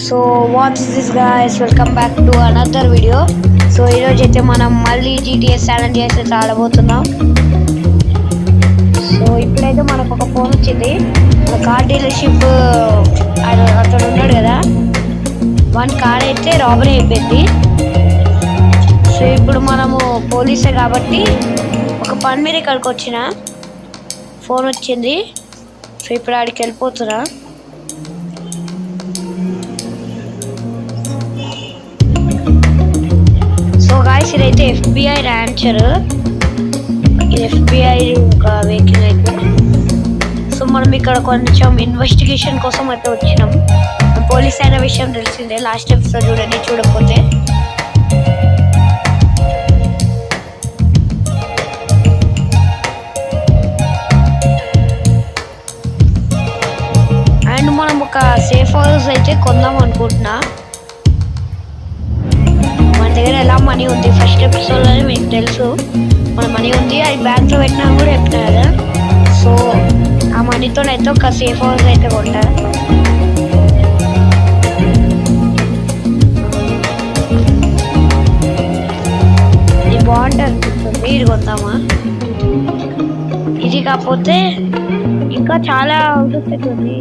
So what's this guys, welcome back to another video. So ఈరోజు అయితే మనం మళ్ళీ జీటీఎస్ ఛాలెంజ్ చేస్తే ఆడబోతున్నాం. సో ఇప్పుడైతే మనకు ఒక ఫోన్ వచ్చింది. మన కార్ డీలర్షిప్ అతడు ఉన్నాడు కదా, వన్ కార్ అయితే రాబరీ అయిపోయింది. సో ఇప్పుడు మనము పోలీసే కాబట్టి ఒక పని మీద ఇక్కడికి వచ్చిన ఫోన్ వచ్చింది. సో ఇప్పుడు ఆడికి వెళ్ళిపోతున్నా. సో గాయ్స్, ఇదైతే FBI ర్యాంచర్. ఇది FBI ఒక వెహికల్ అయితే. సో మనం ఇక్కడ కొంచెం ఇన్వెస్టిగేషన్ కోసం అయితే వచ్చినాం. పోలీస్ అయిన విషయం తెలిసిందే, లాస్ట్ ఎపిసోడ్ చూడండి చూడకపోతే. అండ్ మనం ఒక సేఫ్ హౌస్ అయితే కొందాం అనుకుంటున్నా. మన దగ్గర ఎలా మనీ ఉంది, ఫస్ట్ ఎపిసోడ్లోనే మీకు తెలుసు మన మనీ ఉంది. అది బ్యాంక్లో పెట్టినా కూడా చెప్పినా కదా. సో ఆ మనీతో అయితే ఒక సేఫ్ హౌస్ అయితే కొంటా. ఇది బాగుంటుంది అనిపిస్తుంది, ఇది కొందామా? ఇది కాకపోతే ఇంకా చాలా హౌసెస్ అయితే ఉంది.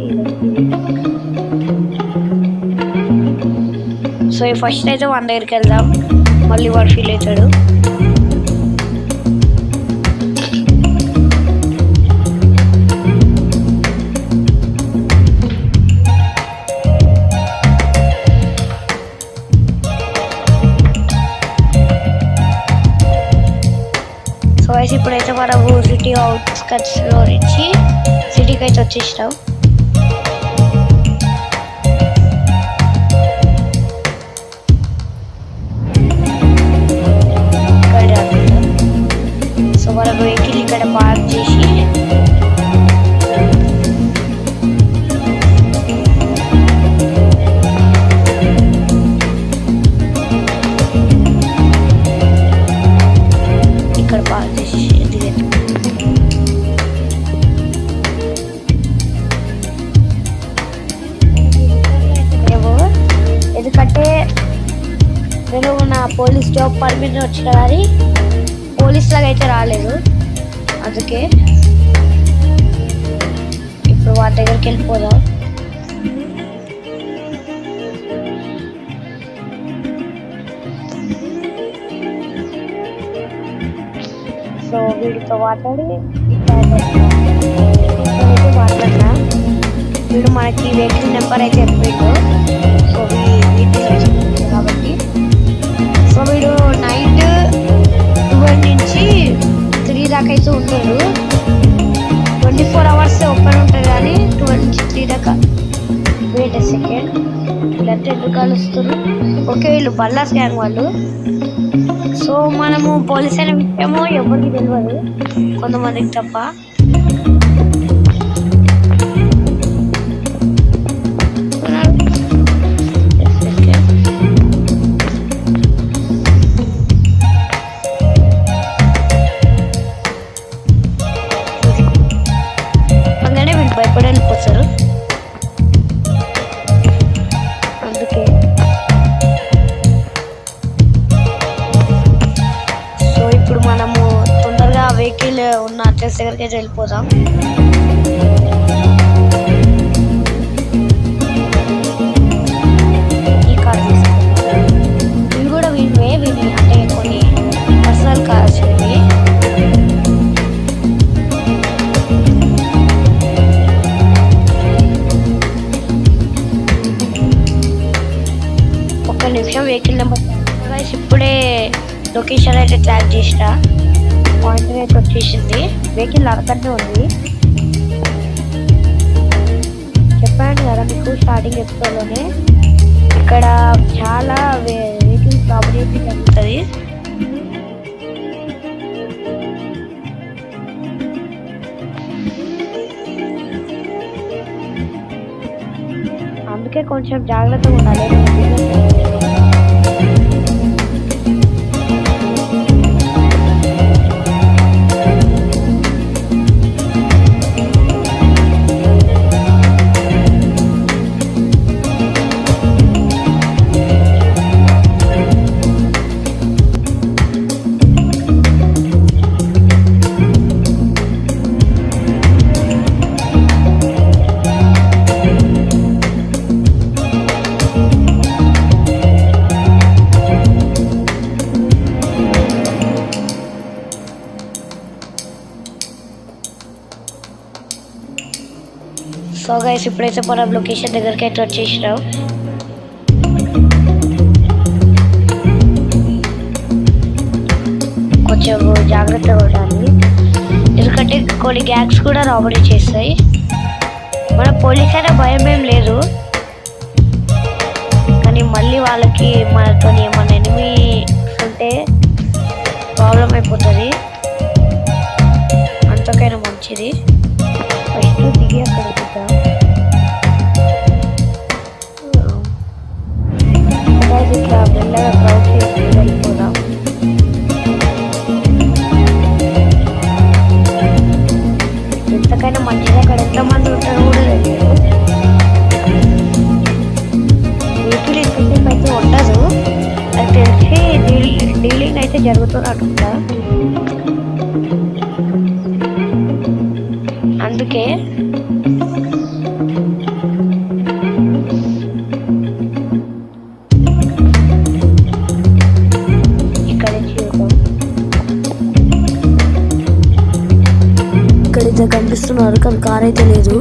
సో ఫస్ట్ అయితే వన్ దగ్గరికి వెళ్దాం, మళ్ళీ వాడు ఫీల్ అవుతాడు. సో అయితే ఇప్పుడైతే మనము సిటీ అవుట్స్కట్స్లో నుంచి సిటీకి అయితే వచ్చేసినాం. సో మన వెహికల్ ఇక్కడ పార్క్ చేసి ఇక్కడ పార్క్ చేసి ఎందుకంటే నేను నా పోలీస్ జాబ్ పర్మిట్ వచ్చిన కానీ పోలీస్ లాగా అయితే రాలేదు. అందుకే ఇప్పుడు వాటి దగ్గరికి వెళ్ళిపోదాం. సో వీడితో మాట్లాడి మాట్లాడినా, వీడు మనకి వెహికల్ నెంబర్ అయితే చెప్పిండు. సో కాబట్టి సో వీడు నైట్ 12 నుంచి 3 దాకా అయితే ఉంటాడు. 24 అవర్స్ ఓపెన్ ఉంటుంది కానీ 12 నుంచి 3 దాకా. వెయిట్ సెకండ్, వీళ్ళంతా ఎందుకు కలుస్తారు? ఓకే, వీళ్ళు బల్లాస్ గ్యాంగ్ వాళ్ళు. సో మనము పోలీస్ అయిన విషయమో ఎవరికి తెలియదు, కొంతమందికి తప్ప. భయపడి వెళ్ళిపోతారు. అందుకే సో ఇప్పుడు మనము తొందరగా వెహికల్ ఉన్న అడ్రస్ దగ్గరికి అయితే వెళ్ళిపోతాం. ఈ కార్ తీసుకుంటాం. ఇవి కూడా విని అంటే కొన్ని పర్సనల్ కార్స్ ఇవి. నిమిషం వెహికల్ నెంబర్ ఇప్పుడే లొకేషన్ అయితే ట్రాక్ చేసిన పాయింట్ అయితే వచ్చేసింది. వెహికల్ అక్కడనే ఉంది, చెప్పాను కదా మీకు స్టార్టింగ్ ఎపిసోడ్లోనే. ఇక్కడ చాలా వెహికల్ ప్రాబ్లమ్ జరుగుతుంది. అందుకే కొంచెం జాగ్రత్తగా ఉండాలి. సో గైస్ ఇప్పుడైతే మనం లొకేషన్ దగ్గరికి అయితే వచ్చేసినాం. కొంచెం జాగ్రత్తగా ఉండాలి, ఎందుకంటే కొన్ని గ్యాంగ్స్ కూడా రాబరీ చేస్తాయి. మన పోలీస్ అయినా భయం ఏం లేదు, కానీ మళ్ళీ వాళ్ళకి మనతో ఏమన్నా ఎనిమి ఉంటే ప్రాబ్లం అయిపోతుంది. అంతకైనా మంచిది ఫస్ట్ దిగి అక్కడ ఇట్లా మెల్లగా క్రౌడ్ చేసి వెళ్ళిపోదాం. ఎంతకైనా మంచిది, అక్కడ ఎంతమంది ఉంటారో కూడా తెలియదు. వెహికల్ ఎక్కువసేపు అయితే ఉండదు, అది తెలిసి డీలింగ్ అయితే జరుగుతుంది అనుకుంటా. అందుకే ఇక్కడైతే కనిపిస్తున్నారు, కానీ కార్ అయితే లేదు.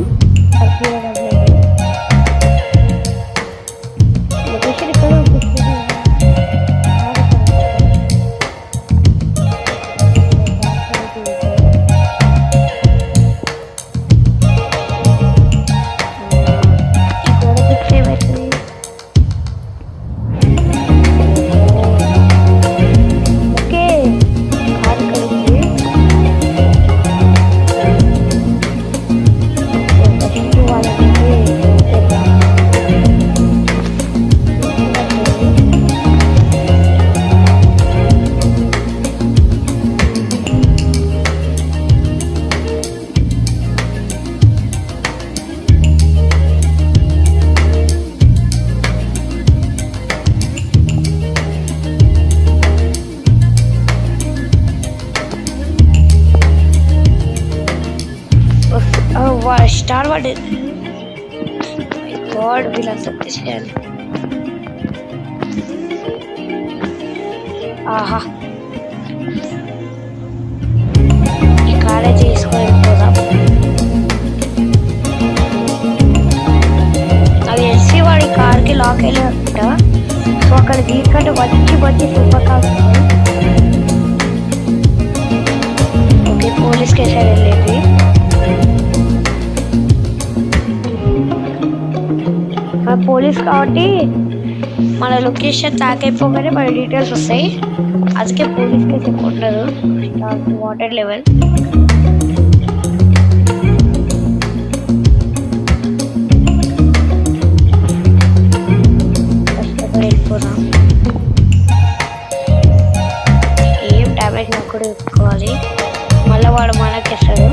స్టార్ వార్డ్ గాడ్ వీళ్ళంతా చేయాలి. ఆహా, ఈ కాలేజ్ తీసుకొని వెళ్ళిపోదాం. అది ఎల్సీ వాడి కార్కి లాక్ వెళ్ళాట, సో అక్కడ దీనికంటే వచ్చి super car okay. Police case వెళ్ళేది పోలీస్ కాబట్టి మన లొకేషన్ ట్రాక్ అయిపోగానే మన డీటెయిల్స్ వస్తాయి. అందుకే పోలీస్ కేసు ఎక్కువ ఉండదు. వాటర్ లెవెల్ వెళ్ళిపోదాం. ఏం డ్యామేజ్ కూడా ఎక్కువాలి, మళ్ళీ వాడు మనకేస్తాడు.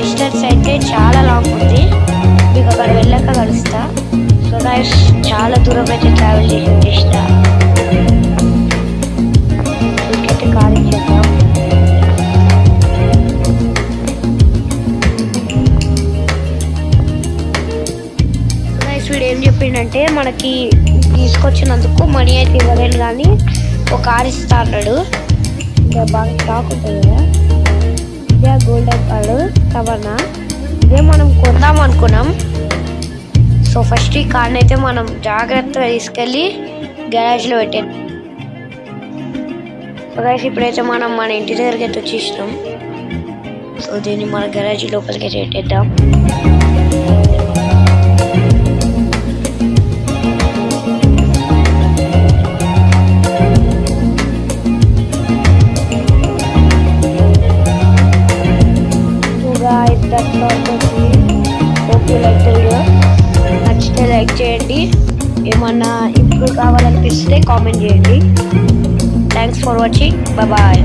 డిస్టెన్స్ అయితే చాలా లాంగ్ ఉంది, మీకు అక్కడ వెళ్ళాక కలుస్తా. సో గైస్ చాలా దూరం అయితే ట్రావెల్ చేసిన ఇంకైతే కార్ ఇచ్చేద్దాం. గైస్ వీడు ఏం చెప్పిండంటే మనకి తీసుకొచ్చినందుకు మనీ అయితే ఇవ్వలేను, కానీ ఒక కార్ ఇస్తా అన్నాడు. ఇంకా బాగా స్టాక్ ఉంటుంది కదా, ఇదే గోల్డెన్ కార్డు సవర్ణ, ఇదే మనం కొందాం అనుకున్నాం. సో ఫస్ట్ ఈ కార్ని అయితే మనం జాగ్రత్తగా తీసుకెళ్ళి గ్యారేజ్లో పెట్టాం. సో గైస్ ఇప్పుడైతే మనం మన ఇంటి దగ్గరికి అయితే వచ్చేసినాం. సో దీన్ని మన గ్యారేజ్ లోపలికి అయితే పెట్టేద్దాం. నచ్చితే లైక్ చేయండి, ఏమన్నా ఇంప్రూవ్ కావాలనిపిస్తే కామెంట్ చేయండి. Thanks for watching, bye.